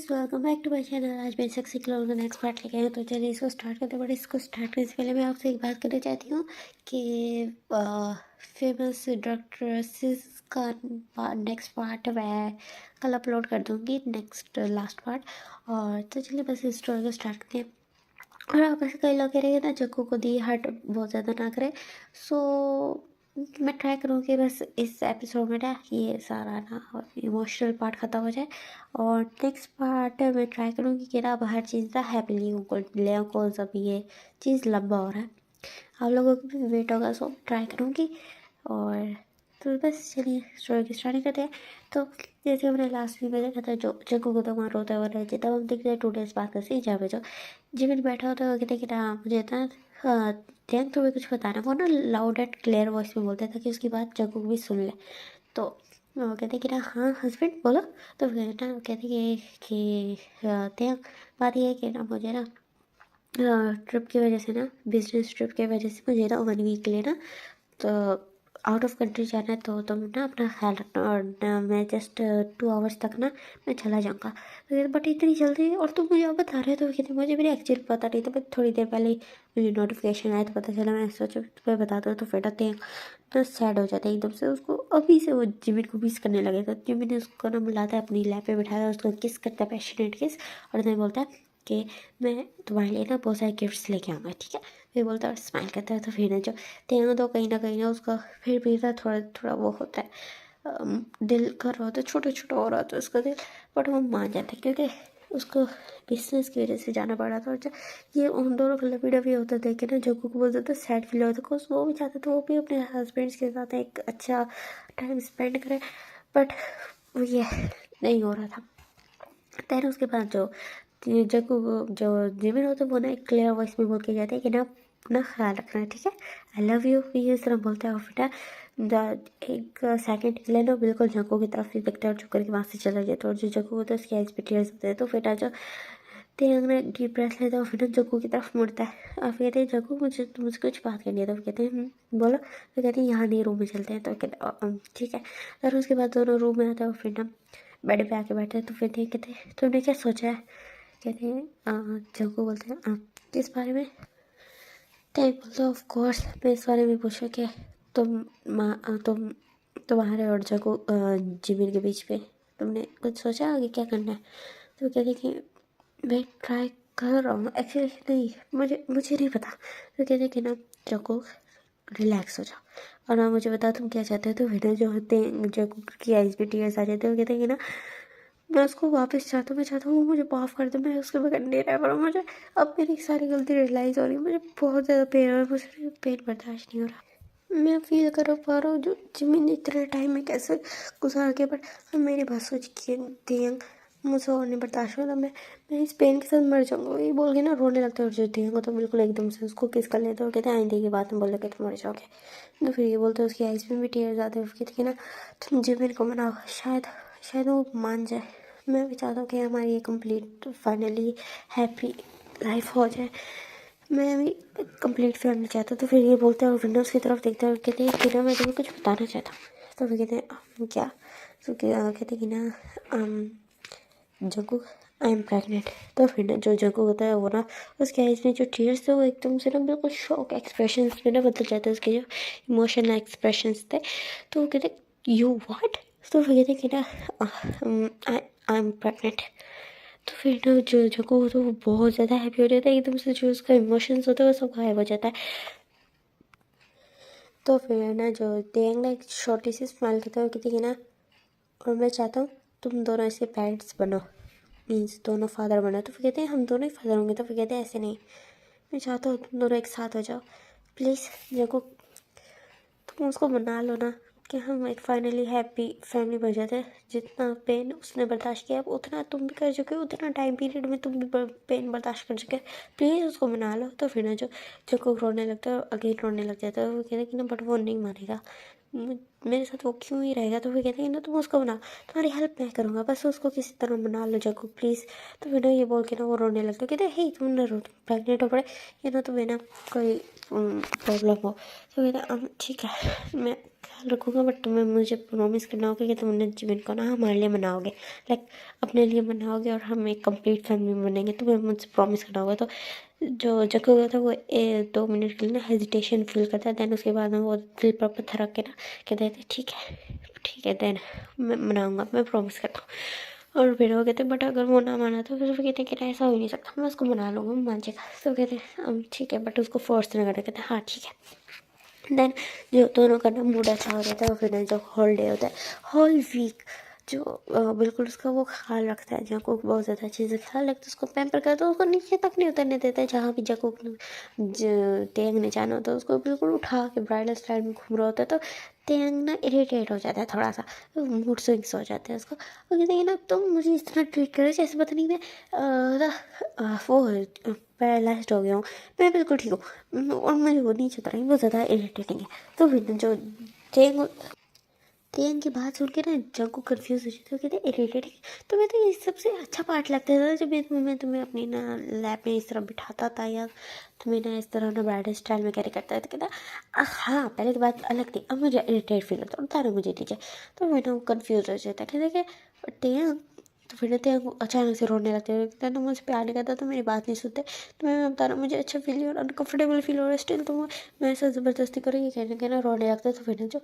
Guys, welcome back to my channel. आज मैं sexy clone का नेक्स्ट पार्ट लेके आई हूँ, तो चलिए इसको स्टार्ट करते हैं। बट इसको स्टार्ट करने से पहले मैं आपसे एक बात करना चाहती हूँ कि फेमस डायरेक्ट्रेसेस का नेक्स्ट पार्ट मैं कल अपलोड कर दूँगी, नेक्स्ट लास्ट पार्ट। और तो चलिए बस इस स्टोरी को स्टार्ट करते हैं। और आप ऐसे कई लोग कह रहे हैं ना, जग्गू को दी हर्ट बहुत ज़्यादा ना करे। सो मैं ट्राई करूँगी बस इस एपिसोड में ना ये सारा ना इमोशनल पार्ट ख़त्म हो जाए, और नेक्स्ट पार्ट मैं ट्राई करूँगी कि ना अब हर चीज़ ना हैप्पीली को ले को सब ये चीज़ लंबा हो रहा है, आप लोगों को भी वेट होगा। सो ट्राई करूँगी। और तो बस चलिए स्टोरी की स्टार्टिंग करते हैं। तो जैसे हमने लास्ट वीक में देखा था, जो जग्गू को तो वहाँ रोता हुआ रहे, तब हम देखते हैं 2 डेज बाद कैसे जहाँ पे जो जिमिन बैठा होता है, वो कहते कि ना मुझे ना जैंग तुम्हें कुछ बताना। वो ना लाउड एंड क्लियर वॉइस में बोलता था कि उसकी बात जग्गू भी सुन ले। तो वो कहते कि ना हाँ हस्बैंड बोलो। तो फिर ना कहते कि जैंग बात ये है कि ना मुझे ना ट्रिप की वजह से ना, बिजनेस ट्रिप की वजह से मुझे ना 1 वीक के लिए ना तो आउट ऑफ कंट्री जाना है। तो तुम ना अपना ख्याल रखना, और ना मैं जस्ट 2 आवर्स तक ना मैं चला जाऊँगा। तो कहते बट इतनी जल्दी, और तुम मुझे अब बता रहे हो। तो कहते मुझे मेरी एक्चुअली पता नहीं था, बट थोड़ी देर पहले ही मुझे नोटिफिकेशन आया तो पता चला। मैं सोचा तुम्हें बता दो। तो फिर आते हैं ना सैड हो जाता है एकदम से। उसको अभी से वो जिमिन को मिस करने लगे। तो जिमिन ने उसको ना बुलाता है अपनी लैप पे बिठाया, उसको किस करता है, पैशनेट किस। और नहीं बोलता है कि मैं तुम्हारे लिए ना बहुत सारे गिफ्ट्स लेके आऊँगा, ठीक है। फिर बोलता है और स्माइल करता है। तो फिर ना जो तेना तो कहीं ना उसका फिर भी ना थोड़ा थोड़ा वो होता है, दिल कर रहा होता है, छोटा छोटा हो रहा होता है उसका दिल। बट वो मान जाता है क्योंकि उसको बिजनेस की वजह से जाना पड़ा था। और जब ये उन दोनों का लपीडा भी होता था कि ना जग्गू को बोलता था सैड फील होता था, वो भी चाहता था वो भी अपने हस्बैंड्स के साथ एक अच्छा टाइम स्पेंड करे। बट ये नहीं हो रहा था। देन उसके बाद जो जग्गू जो जिमिन होता है, वो ना एक क्लियर वॉइस में बोल के जाते हैं कि ना अपना ख्याल रखना है, ठीक है, आई लव यू, ये इस तरह बोलते हैं। और फिर एक सेकंड के लिए ना बिल्कुल जग्गू की तरफ ही देखते हैं और चुप करके वहाँ से चला जाता है। और जो जग्गू होता है उसकी आइज पे टीयर्स होते हैं। तो फिर जो तेंग ने डीप ब्रेथ लेता है और फिर जग्गू की तरफ मुड़ता है और फिर कहते हैं जग्गू मुझसे कुछ बात करनी है। तो कहते हैं बोलो। तो कहते हैं यहाँ नहीं, रूम में चलते हैं। तो कहते हैं ठीक है। और उसके बाद दोनों रूम में आते हैं और फिर ना बेड पे आके बैठे हैं। तो फिर कहते हैं तुमने क्या सोचा है। कहते हैं जग्गू बोलते हैं किस बारे में। तय बोलते ऑफ कोर्स मैं इस बारे में पूछा कि तुम तुम्हारे और जग्गू जिमिन के बीच पे तुमने कुछ सोचा आगे क्या करना है। तो कहते कि मैं ट्राई कर रहा हूँ एक्चुअली, नहीं मुझे नहीं पता। तो कहते कि ना जग्गू रिलैक्स हो जाओ और ना मुझे बता तुम क्या चाहते हो। तो फिर जो होते हैं जग्गू की आइज पे टीयर्स आ जाते हैं। वो कहते हैं कि ना मैं उसको वापस चाहता हूँ, मैं चाहता हूँ वो मुझे माफ़ कर दे, मैं उसके बगैर नहीं रह पा रहा हूँ। मुझे अब मेरी सारी गलती रियलाइज़ हो रही है, मुझे बहुत ज़्यादा पेन हो रहा है, मुझे पेन बर्दाश्त नहीं हो रहा। मैं फील कर पा रहा हूँ जो जिमिन इतने टाइम में कैसे गुजार के, बट मेरी बात सोच के दियंग मुझे और नहीं बर्दाश्त हो रहा। मैं इस पेन के साथ मर जाऊँगा, ये बोल के ना रोने लगता है। और जो दियंग को तो बिल्कुल एकदम से उसको किस कर लेते हैं और कहते हैं आइंदे की बात में बोल के तुम मर जाओगे। तो फिर ये बोलते हैं, उसकी आइज़ में भी टीयर्स आते हैं। कहते कि ना तुम जिमिन को मनाओ, शायद वो मान जाए। मैं भी चाहता हूँ कि हमारी ये कंप्लीट फाइनली हैप्पी लाइफ हो जाए। मैं भी कंप्लीट फैमिली चाहता हूँ। तो फिर ये बोलते हैं और विंडोज़ की तरफ देखते हैं और कहते हैं कि ना मैं तुम्हें कुछ बताना चाहता हूँ। तो फिर कहते हैं क्या। तो कहते हैं कि ना जग्गू आई एम प्रेगनेंट। तो फिर ना जो जग्गू होता है वो ना उसके आइज में जो टीयर्स थे वो एकदम से ना बिल्कुल शॉक एक्सप्रेशंस में ना बदल जाते हैं, उसके जो इमोशनल एक्सप्रेशंस थे। तो वो कहते यू व्हाट। तो फिर कहते कि ना आई एम प्रेगनेंट। तो फिर ना जो जग्गू होता है वो बहुत ज़्यादा हैप्पी हो जाता है, एकदम से जो उसका इमोशंस होता है वो सब गायब हो जाता है। तो फिर ना जो देंग ना एक छोटी सी स्माइल करता है, कहती कि ना और मैं चाहता हूँ तुम दोनों ऐसे पेरेंट्स बनो, मीन्स दोनों फादर बनो। तो फिर कहते हैं हम दोनों ही फादर होंगे। तो फिर कहते हैं ऐसे नहीं, मैं चाहता हूँ तुम दोनों एक साथ हो जाओ प्लीज़। जग्गू तुम उसको मना लो ना कि हम एक फाइनली हैप्पी फैमिली बन जाते हैं। जितना पेन उसने बर्दाश्त किया उतना तुम भी कर चुके हो, उतना टाइम पीरियड में तुम भी पेन बर्दाश्त कर चुके हो, प्लीज़ उसको मना लो। तो फिर ना जो को रोने लगता है, अगेन रोने लग जाता है। वो कहते हैं कि ना बट वो नहीं मानेगा, मेरे साथ वो क्यों ही रहेगा। तो फिर कहते हैं ना तुम उसको बनाओ, तुम्हारी हेल्प मैं करूँगा, बस उसको किसी तरह मना लो जग्गू प्लीज़। तो फिर ना ये बोल के ना वो रोने लगता है, कहते हैं हे तुम ना रो, तुम प्रेगनेंट हो पड़े, ये ना तुम्हें ना कोई प्रॉब्लम हो। तो कहते हैं ठीक है मैं ख्याल रखूँगा, बट तुम्हें मुझे प्रॉमिस करना होगा कि तुम उन्हें जिमिन को ना हमारे लिए मनाओगे, लाइक अपने लिए मनाओगे और हम एक कंप्लीट फैमिली बनेंगे, तुम्हें मुझसे प्रॉमिस करना होगा। तो जो जग्गू होता है वो 2 मिनट के लिए ना हेजिटेशन फील करता है, दैन उसके बाद में वो दिल पर पत्थर रख के ना कहते हैं ठीक है देन मैं मनाऊँगा, मैं प्रॉमिस करता हूँ। और फिर वो कहते हैं बट अगर वो ना माना तो फिर वो कहते हैं कि ऐसा हो ही नहीं सकता, मैं उसको मना लूँगा, मान जाएगा। तो कहते हैं ठीक है बट उसको फोर्स ना करना। कहते हैं हाँ ठीक है। देन जो दोनों का ना मूड अच्छा हो जाता है, और फिर जो हॉलीडे होता है होल वीक जो बिल्कुल उसका वो ख्याल रखता है, जकूक बहुत ज़्यादा अच्छे से ख्याल रखता है, उसको पैम्पर करता है, उसको नीचे तक नहीं उतरने देता है। जहाँ भी जकूक तेंग ने जाना होता है उसको बिल्कुल उठा के ब्राइडल स्टाइल में घूम रहा होता है। तो तेंग ना इरिटेट हो जाता है थोड़ा सा, मूड स्विंग्स हो जाते हैं उसको। और कहते हैं ना तुम मुझे इस तरह ट्रीट करे जैसे पता नहीं मैं वो पैरालाइज्ड हो गया हूँ, मैं बिल्कुल ठीक हूँ और मुझे वो नहीं चल रहा है, वो ज़्यादा इरिटेटिंग है। तो फिर जो तेंग तेंग की बात सुन के ना जंग को कन्फ्यूज़ हो जाती है, कहते हैं इरिटेटिंग। तो मैं तो ये सबसे अच्छा पार्ट लगता था जब मैं तुम्हें अपनी ना लैप में इस तरह बिठाता था, या तुम्हें ना इस तरह ना ब्राइडल स्टाइल में कैरी करता है। तो कहता हाँ पहले की बात अलग थी, अब मुझे इरिटेट फील होता है, उतारो मुझे नीचे। तो मैं ना कन्फ्यूज़ हो जाता है, कहते कि तेंग। तो फिर तेंग अचानक से रोने लगते हैं, कहते तुम मुझे प्यार नहीं करता, तो मेरी बात नहीं सुनते, तो मैं बता रहा हूँ मुझे अच्छा फील और अनकंफर्टेबल फील हो रहा है, स्टिल तुम मैं ऐसा ज़बरदस्ती करो, ये कहने के ना रोने लगता है। तो फिर जो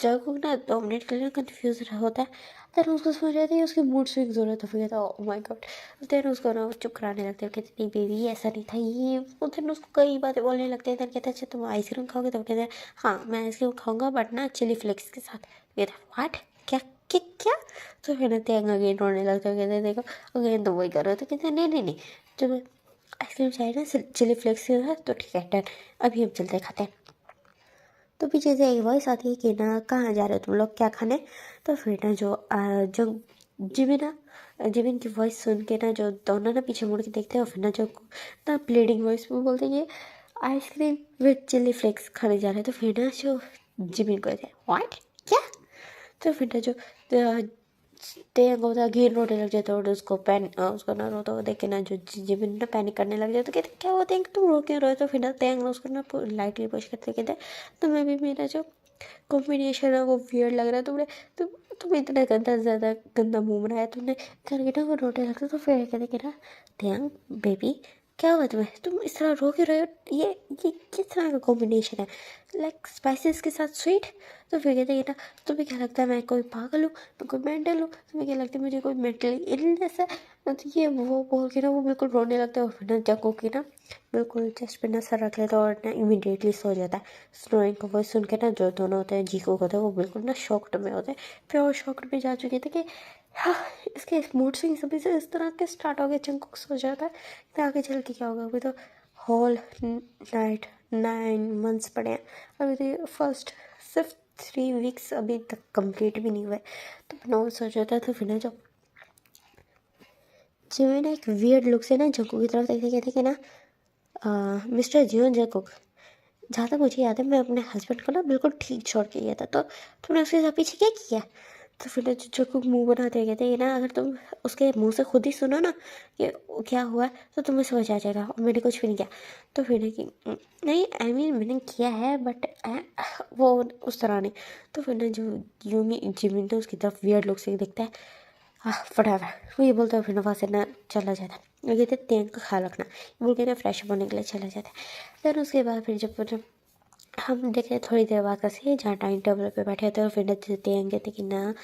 जब ना 2 मिनट के लिए कंफ्यूज होता है, देन उसको समझ जाती है उसके मूड स्विंग्स हो रहे, तो फिर कहता है ओह माय गॉड। देन उसको ना चुप कराने लगते हैं, कहते नहीं बेबी ऐसा नहीं था ये वो। देन उसको कई बातें बोलने लगते हैं। देन कहते हैं अच्छा तुम आइसक्रीम खाओगे, तो कहते हैं हाँ मैं आइसक्रीम खाऊंगा बट ना चिली फ्लेक्स के साथ। कहते हैं व्हाट क्या क्या क्या। तो फिर ना तेंग अगेन रोने लगता है, कहते हैं देखो अगेन तो वही कर रहे हो। तो कहते हैं नहीं जब आइसक्रीम चाहिए ना चिली फ्लेक्स के साथ, तो ठीक है डन, अभी हम चलते खाते हैं। तो पीछे से एक वॉइस आती है कि ना कहाँ जा रहे हो तुम लोग, क्या खाने। तो फिर ना जो जिमिन की वॉइस सुन के ना जो दोनों ना पीछे मुड़ के देखते हैं, और फिर ना जो ना प्लेडिंग वॉइस में बोलते हैं ये आइसक्रीम विद चिली फ्लेक्स खाने जा रहे हैं। तो फिर ना जो जिमिन को कहते हैं व्हाट क्या। तो फिर ना जो तेंग होता है घेर रोने लग जाता है, और उसको ना रोता हुआ देख के ना जो जिमिन ना पैनिक करने लग जाता है। तो कहते क्या हुआ तेंग तुम रो क्यों रहे हो। तो फिर ना तेंग ना उसको ना लाइटली पुश करते कहते तुम्हें भी मेरा जो कॉम्बिनेशन है वो वियर्ड लग रहा है, तुम इतना ज़्यादा गंदा मुंह बनाया तुमने करके ना वो रोने लगता। तो फिर कहते कि ना तेंग बेबी क्या हुआ तुम्हें, तुम इस तरह रो क्यों रहे हो, ये किस तरह का कॉम्बिनेशन है, लाइक स्पाइसेस के साथ स्वीट। तो फिर कहते हैं ना तुम्हें क्या लगता है मैं कोई पागल हूँ, मैं कोई मेंटल हूँ, तुम्हें क्या लगता है मुझे कोई मेंटली इलनेस है। तो ये वो बोल के ना वो बिल्कुल रोने लगता है, और फिर ना जगो की ना बिल्कुल चेस्ट पे ना सर रख लेता है और ना इमीडिएटली सो जाता है। स्नोइंग का वॉइस सुन के ना जो दोनों होते हैं जीको होते हैं वो बिल्कुल ना शॉक्ड में होते हैं, प्योर शॉक्ड में जा चुके थे कि हाँ इसके मूड स्विंग्स सभी से इस तरह के स्टार्ट हो गए। जंगकुक सो जाता है, तो आगे चल के क्या होगा। अभी तो होल नाइट 9 मंथ्स पड़े हैं, अभी तो फर्स्ट सिर्फ 3 वीक्स अभी तक कंप्लीट भी नहीं हुए। तो अपना वो सोच रहा था। तो फिर ना जो जिमी ना एक वियर्ड लुक से ना जंगकुक की तरफ देखते कहते कि ना मिस्टर जियोन जंगकुक, जहाँ तक मुझे याद है मैं अपने हस्बैंड को ना बिल्कुल ठीक छोड़ के गया था, तो तुमने उसके साथ पीछे क्या किया। तो फिर जंगकुक मुंह बनाते हुए कहते हैं ना अगर तुम उसके मुंह से खुद ही सुनो ना कि क्या हुआ तो तुम्हें समझ आ जाएगा, और मैंने कुछ भी नहीं किया। तो फिर ना कि नहीं आई मीन मैंने किया है बट वो उस तरह नहीं। तो फिर ना जो यूमी जिमिन तो उसकी तरफ वियर्ड लुक से देखता है, फटाफट वो ये बोलते हैं, फिर ना वहाँ से ना चला जाता है। ये कहते तेंग का ख्याल रखना बोल के ना फ्रेश अप होने के लिए चला जाता है। फिर उसके बाद फिर जब हम देखे थोड़ी देर बाद का सीन जहाँ डाइनिंग टेबल पे बैठे थे, और फिर ना तेंगे थे कि ना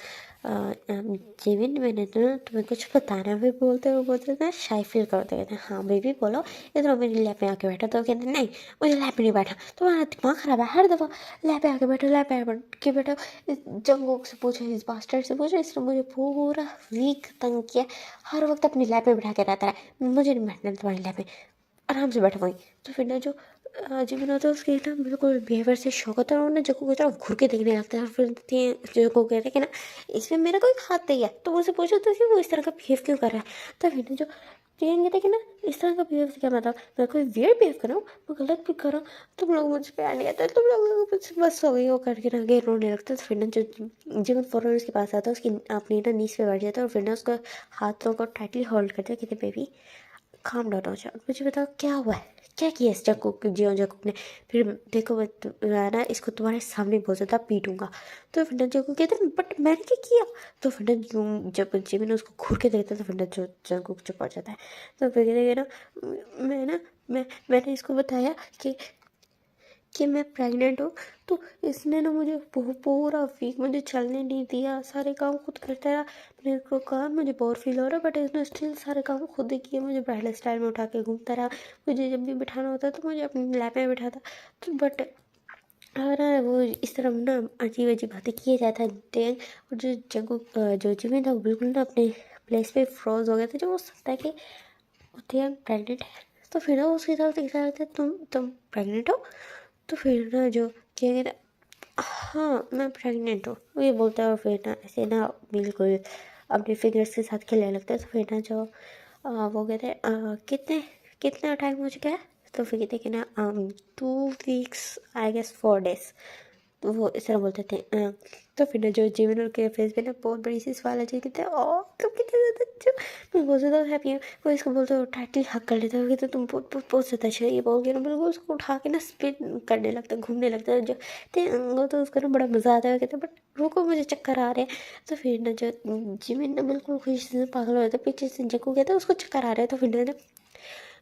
जिमिन मैंने तो तुम्हें कुछ बताना भी बोलते ना शाय फील करते कहते हैं हाँ बेबी बोलो, इधर मेरी लैप में आके बैठा। तो कहते नहीं मुझे लैप में नहीं बैठा, तुम्हारा दिमाग खराब है, हर दफ़ा लैप पे आके बैठो लैप पे आके बैठो। जंगोक से पूछो, इस बास्टर्ड से पूछो, इसने मुझे पूरा वीक तंग किया, हर वक्त अपनी लैप में बैठा के रहता है, मुझे नहीं बैठना तुम्हारी लैप में, आराम से बैठो वहीं। तो फिर ना जो जिमिन होता है उसके ना बिल्कुल बिहेवियर से शौक होता है, और ना जग्गू की तरफ घूर के देखने लगता है। और फिर जग्गू कहते हैं कि ना इसमें मेरा कोई हाथ नहीं है, तो मुझसे पूछो तो कि वो इस तरह का बिहेव क्यों कर रहा है। तो फिर ना जो तो ये कहते कि ना इस तरह का बिहेव से क्या मतलब, मैं कोई वियर्ड बिहेव कर रहा हूँ, मैं गलत भी कर रहा हूँ, तुम लोग मुझे प्यार नहीं आता, तुम लोग कुछ बस हो गई वो करके ना आगे रोने लगता है। तो फिर ना जो जीवन फौरन उसके पास आता है, उसकी अपनी ना नीज पे बैठ जाता है और फिर ना उसका हाथों को टाइटली होल्ड करता है, कहते बेबी काम डाउन हो जाओ, मुझे बताओ क्या हुआ है, क्या किया इस जंकुक जंकुक ने, फिर देखो मैं ना इसको तुम्हारे सामने बहुत ज़्यादा पीटूंगा। तो फिर ना जंकुक कहते हैं बट मैंने क्या किया। तो फिर ना जब जिमिन उसको घूर के देखता है तो फिर ना जो जंकुक चुप हो जाता है। तो फिर कहते हैं ना मैंने इसको बताया कि मैं प्रेग्नेंट हूँ। तो इसने ना मुझे पूरा वीक मुझे चलने नहीं दिया, सारे काम खुद करता रहा। मेरे को कहा मुझे बोर फील हो रहा है, बट इसने स्टिल सारे काम खुद ही किए, मुझे ब्राइडल स्टाइल में उठा के घूमता रहा। मुझे जब भी बिठाना होता तो मुझे अपनी लैप में बिठाता। तो बट और वो इस तरह ना अजीब अजीब बातें किए जाता है। और जो जो जिमिन था वो बिल्कुल ना अपने प्लेस पे फ्रोज हो गया था, जो वो सकता है कि प्रेग्नेंट है। तो फिर ना उसके साथ देखा जाता है तुम प्रेग्नेंट हो। तो फिर ना जो क्या कहते हैं, हाँ मैं प्रेग्नेंट हूँ, वो ये बोलता है। और फिर ना ऐसे ना बिल्कुल अपने फिंगर्स के साथ खेलने लगता है। तो फिर ना जो वो कहते हैं कितना टाइम हो चुका है। तो फिर कहते हैं कि ना 2 वीक्स आई गेस 4 days। तो वो इस तरह बोलते थे। तो फिर ना जो जिमिन के फेस पे ना बहुत बड़ी सी स्माइल आ जाती कहते हैं ओ तुम कितने ज़्यादा अच्छे हो, मैं बहुत ज़्यादा हैप्पी हूँ। वो इसको बोलते हो टाइटली हक कर लेता है, कहते तुम बहुत ज़्यादा अच्छे हो, ये बोल के ना बिल्कुल उसको उठा के ना स्पिन करने लगता है, घूमने लगता है। जो वो तो उसका ना बड़ा मज़ा आता है, कहते बट रुको मुझे चक्कर आ रहे हैं। तो फिर ना जो जिमिन ना बिल्कुल खुशी से पागल हो जाता है, पीछे से जको कहता है उसको चक्कर आ रहा है। तो फिर ना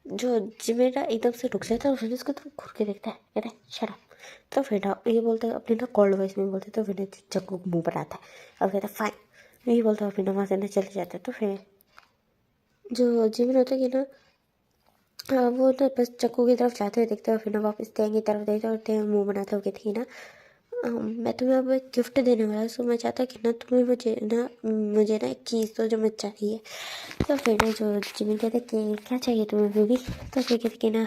जो जिमिन ना एकदम से रुक जाता है और फिर उसको तो घूर के देखता है, कहता है शट अप। तो फिर ना ये बोलता है अपने ना कोल्ड वॉइस में बोलते, तो फिर जग्गू मुंह बनाता है और कहता है फाइन, यही बोलता है। फिर ना वहाँ से ना चले जाते हैं। तो फिर जो जिमिन होता है कि ना वो ना बस चक्कू की तरफ जाते हुए देखते हैं और फिर ना वापस तेंग की तरफ देखते हैं और तेंग मुंह बनाते हुए कहती है ना मैं तुम्हें अब एक गिफ्ट देने वाला हूँ, सो मैं चाहता कि ना तुम्हें मुझे ना एक चीज़ दो जो मुझे चाहिए। तो फिर ना जो जिमिन कहते कि क्या चाहिए तुम्हें बेबी। तो फिर कहते कि ना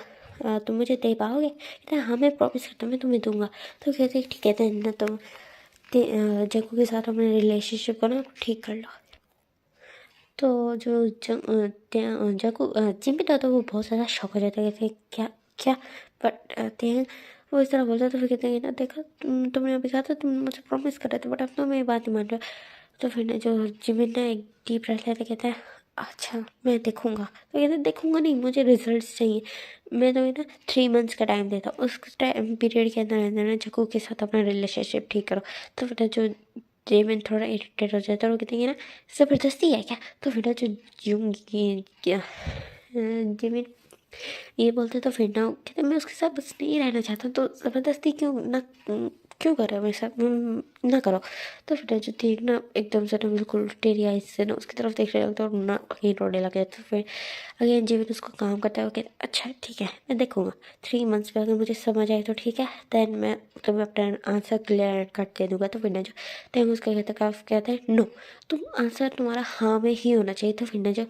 तुम मुझे दे पाओगे। कहते हाँ मैं प्रॉमिस करता हूँ मैं तुम्हें दूंगा। तो कहते ठीक है देन ना तुम जग्गू के साथ अपने रिलेशनशिप को ना ठीक कर लो। तो जो जग्गू जिमिन था तो वो बहुत ज़्यादा शॉक हो जाता है, कहते क्या क्या। बट तेन वो इस तरह बोलता है। तो फिर कहते हैं ना देखा तुमने अभी कहा था तुम मुझे प्रॉमिस कर रहे थे, बट अब तो मेरी बात नहीं मान रहे हो। तो फिर ना जो जिमिन ना एक डीप ब्रेथ लेते कहता है अच्छा मैं देखूंगा। तो कहते देखूंगा नहीं, मुझे रिजल्ट्स चाहिए। मैं तुम्हें ना 3 months का टाइम देता हूँ, उस टाइम पीरियड के अंदर अंदर ना जग्गू के साथ अपना रिलेशनशिप ठीक करो। तो फिर ना जो जेमिन थोड़ा इरिटेट हो जाता है और कहते हैं ना ज़बरदस्ती है क्या। तो फिर ना जो जेमिन ये बोलते तो फिर ना कहते मैं उसके साथ बस नहीं रहना चाहता, तो ज़बरदस्ती क्यों कर रहे हो मेरे साथ, ना करो। तो फिर जो थी ना एकदम से ना बिल्कुल टेढ़ी आइज से ना उसकी तरफ देख रहे लगता है और ना अगेन रोने लगे। तो फिर अगेन जीवन उसको काम करता है, वो कहते अच्छा ठीक है मैं देखूंगा 3 months में अगर मुझे समझ आए तो ठीक है, देन मैं तुम्हें अपना आंसर क्लियर कट दे दूंगा। तो फिर ना जो टाइम उसका कहता है नो, तुम आंसर तुम्हारा हाँ में ही होना चाहिए। तो फिर ना जो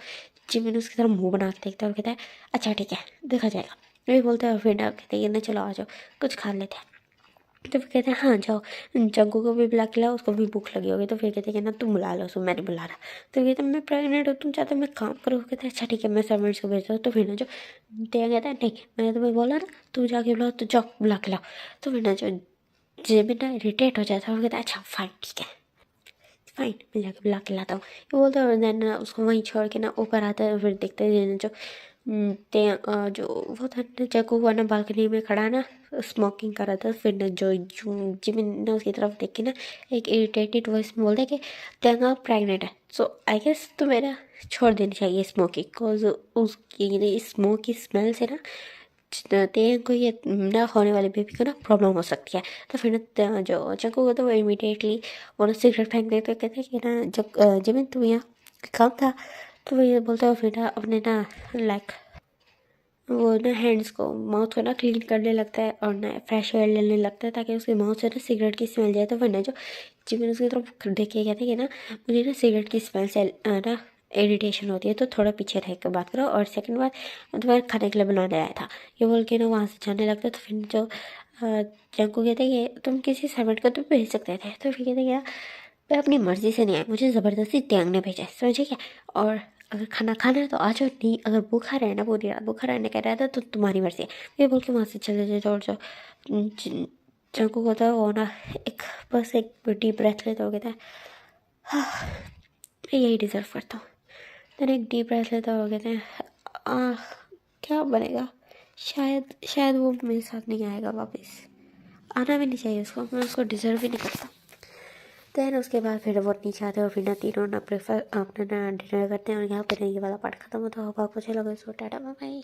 जिमिन उसकी तरफ मुंह बना के देखता है और कहता है अच्छा ठीक है देखा जाएगा, यही बोलता है। और फिर ना कहते हैं ना चलो आ जाओ कुछ खा लेते हैं। तो फिर कहते हैं हाँ जाओ, जग्गू को भी बुला के लाओ, उसको भी भूख लगी होगी। तो फिर कहते हैं कि ना तुम बुला लो उसको, मैंने बुला रहा। तो कहते हैं मैं प्रेग्नेंट हूँ, तुम चाहते हो मैं काम करूँ। कहते हैं अच्छा ठीक है मैं सर्वेंट्स को भेजता हूँ। तो फिर ना जो तेरा कहता है नहीं मैंने तुम्हें बोला ना तुम जाके बुलाओ, तो जाओ बुला के लाओ। तो फिर ना जो जेमिन ना इरिटेट हो जाता है और कहता है अच्छा फाइन ठीक है फाइन मैं जाके बुला के लाता हूँ, ये बोलता है। और देन उसको वहीं छोड़ के ना ऊपर आता है। फिर देखते हैं जो जो वो था ना जग्गू वो ना बालकनी में खड़ा ना स्मोकिंग कर रहा था। फिर ना जो जिमिन ने उसकी तरफ देख के ना एक इरिटेटेड वॉइस में बोलता है कि तेंगा प्रेग्नेंट है, सो आई गेस तो मेरा छोड़ देनी चाहिए स्मोकिंग, बिकॉज उसकी स्मोक की स्मेल से ना तेन को ये ना होने वाले बेबी को ना प्रॉब्लम हो सकती है। तो फिर ना जो जग्गू को तो वो इमीडिएटली वो ना सिगरेट फेंक देते कहते हैं कि ना जब जिमिन तुम यहाँ काम था। तो वो ये बोलता है फिर ना अपने ना लाइक वो ना हैंड्स को माउथ को ना क्लीन करने लगता है और ना फ्रेश एयर लेने लगता है ताकि उसके माउथ से ना सिगरेट की स्मेल जाए। तो फिर ना जो जिमिन उसकी तरफ देख के कहते हैं कि ना मुझे ना सिगरेट की स्मेल से ना इरिटेशन होती है, तो थोड़ा पीछे रह कर बात करो। और सेकंड बार मैं तुम्हारे खाने के लिए बनाने आया था, ये बोल के ना वहाँ से जाने लगता है। तो फिर जो जंकू कहते हैं कि तुम किसी सर्वेंट को तो भेज सकते थे। तो फिर कहते हैं मैं अपनी मर्ज़ी से नहीं आई, मुझे ज़बरदस्ती त्यांग ने भेजा है, समझे क्या। और अगर खाना खाना है तो आ जाओ, नहीं अगर भूखा रहना पूरी रात भूखा रहने का इरादा तो तुम्हारी मर्जी है, ये बोल के वहाँ से चले जाओ दौड़ जाओ। जंकू को तो वो ना एक बस एक डीप ब्रेथ लेते हो, कहता है हाँ मैं यही डिज़र्व करता हूँ। देन एक डीप ब्रेथ लेता हो, कहते हैं क्या बनेगा, शायद वो मेरे साथ नहीं आएगा वापस, आना भी नहीं चाहिए उसको, मैं उसको डिज़र्व भी नहीं करता। देन उसके बाद फिर वो नीचे आते हैं और फिर ना तीनों ना अपना ना डिनर करते हैं और यहाँ पे ये वाला पार्ट खत्म होता है। होगा कुछ लगे सो टाटा बाय बाय।